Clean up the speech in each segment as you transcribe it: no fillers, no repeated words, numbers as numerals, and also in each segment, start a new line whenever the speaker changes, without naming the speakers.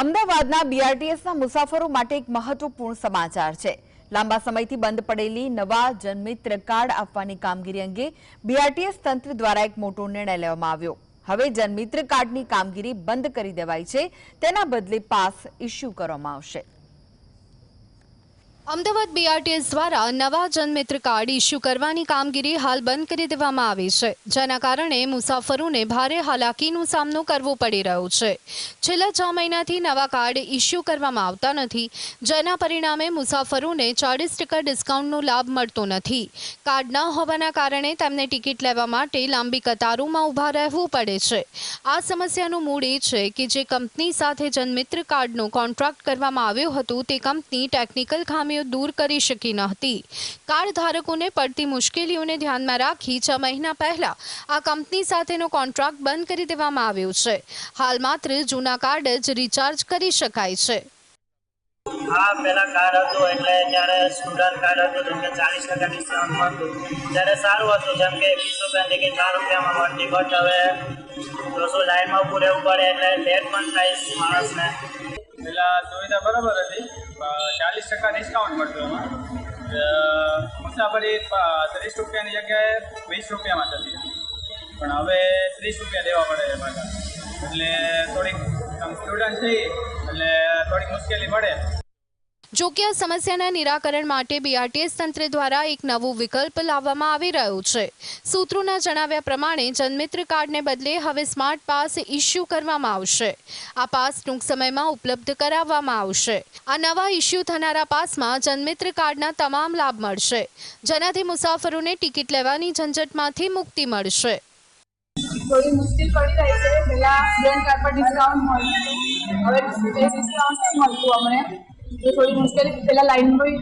અમદાવાદના બીઆરટીએસના મુસાફરો માટે એક મહત્વપૂર્ણ સમાચાર છે। લાંબા સમયથી બંધ પડેલી નવા જનમિત્ર કાર્ડ આપવાની કામગીરી અંગે બીઆરટીએસ તંત્ર દ્વારા એક મોટો નિર્ણય લેવામાં આવ્યો। હવે જનમિત્ર કાર્ડની કામગીરી બંધ કરી દેવાઈ છે, તેના બદલે પાસ ઇસ્યુ કરવામાં આવશે।
અમદાવાદ બીઆરટીએસ દ્વારા નવા જનમિત્ર કાર્ડ ઇસ્યુ કરવાની કામગીરી હાલ બંધ કરી દેવામાં આવી છે, જેના કારણે મુસાફરોને ભારે હાલાકીનો સામનો કરવો પડી રહ્યો છે। છેલ્લા 6 મહિનાથી નવા કાર્ડ ઇસ્યુ કરવામાં આવતા નથી, જેના પરિણામે મુસાફરોને 40% ડિસ્કાઉન્ટનો લાભ મળતો નથી। કાર્ડ ન હોવાના કારણે તેમને ટિકિટ લેવા માટે લાંબી કતારોમાં ઊભા રહેવું પડે છે। આ સમસ્યાનું મૂળ એ છે કે જે કંપની સાથે જનમિત્ર કાર્ડનો કોન્ટ્રાક્ટ કરવામાં આવ્યો હતો તે કંપની ટેકનિકલ ખામી दूर કરી શકી નહોતી। કાર્ડ ધારકોને પડતી મુશ્કેલીઓને ધ્યાનમાં રાખી 6 મહિના પહેલા આ કંપની સાથેનો કોન્ટ્રાક્ટ બંધ કરી દેવામાં આવ્યો છે। હાલ માત્ર જૂના કાર્ડ જ રિચાર્જ કરી શકાય છે।
हाँ पहला कार्ड હતો એટલે ત્યારે સ્ટુડન્ટ કાર્ડ હતું જેમ કે 40% ડિસ્કાઉન્ટ મળતું ત્યારે સારું હતું જેમ કે 20 રૂપિયાની જગ્યાએ 4 રૂપિયામાં મળતી બટ હવે તો શું લાઈનમાં ઊભું રહેવું પડે એટલે લેટ પણ થાય માણસને।
પહેલાં સુવિધા બરાબર હતી, 40% ડિસ્કાઉન્ટ મળતું એમાં મુસાફરી 30 રૂપિયાની જગ્યાએ 20 રૂપિયામાં થતી હતી, પણ હવે 30 રૂપિયા દેવા પડે છે પાછા, એટલે થોડીક સ્ટુડન્ટ થઈ એટલે થોડીક મુશ્કેલી પડે।
જો કે આ સમસ્યાના નિરાકરણ માટે બીઆરટીએસ તંત્ર દ્વારા એક નવો વિકલ્પ લાવવામાં આવી રહ્યો છે। સૂત્રોના જણાવ્યા પ્રમાણે જનમિત્ર કાર્ડને બદલે હવે સ્માર્ટ પાસ ઇસ્યુ કરવામાં આવશે। આ પાસ ટૂંક સમયમાં ઉપલબ્ધ કરાવવામાં આવશે। આ નવા ઇસ્યુ થનારા પાસમાં જનમિત્ર કાર્ડના તમામ લાભ મળશે, જેનાથી મુસાફરોને ટિકિટ લેવાની ઝંઝટમાંથી મુક્તિ મળશે।
थोड़ी मुश्किल पड़ी रही है, पहला स्टूडेंट कार्ड पर डिस्काउंट મળતું, હવે ડિસ્કાउंट મળતું અમને तो थोड़ी मुश्किल पहला लाइन में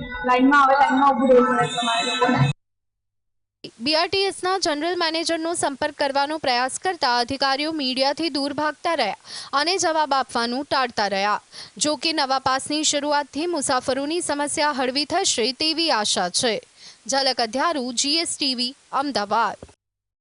આવે લાઈનમાં ઊભું રહેવું પડે તમારે લોકોને।
બીઆરટીએસના જનરલ મેનેજરનો સંપર્ક કરવાનો પ્રયાસ કરતા અધિકારીઓ મીડિયાથી દૂર ભાગતા રહ્યા અને જવાબ આપવાનું ટાળતા રહ્યા। જો કે નવા પાસની શરૂઆતથી મુસાફરોની સમસ્યા હળવી થશે તેવી આશા છે। ઝલક અધ્યારુ, GSTV, અમદાવાદ।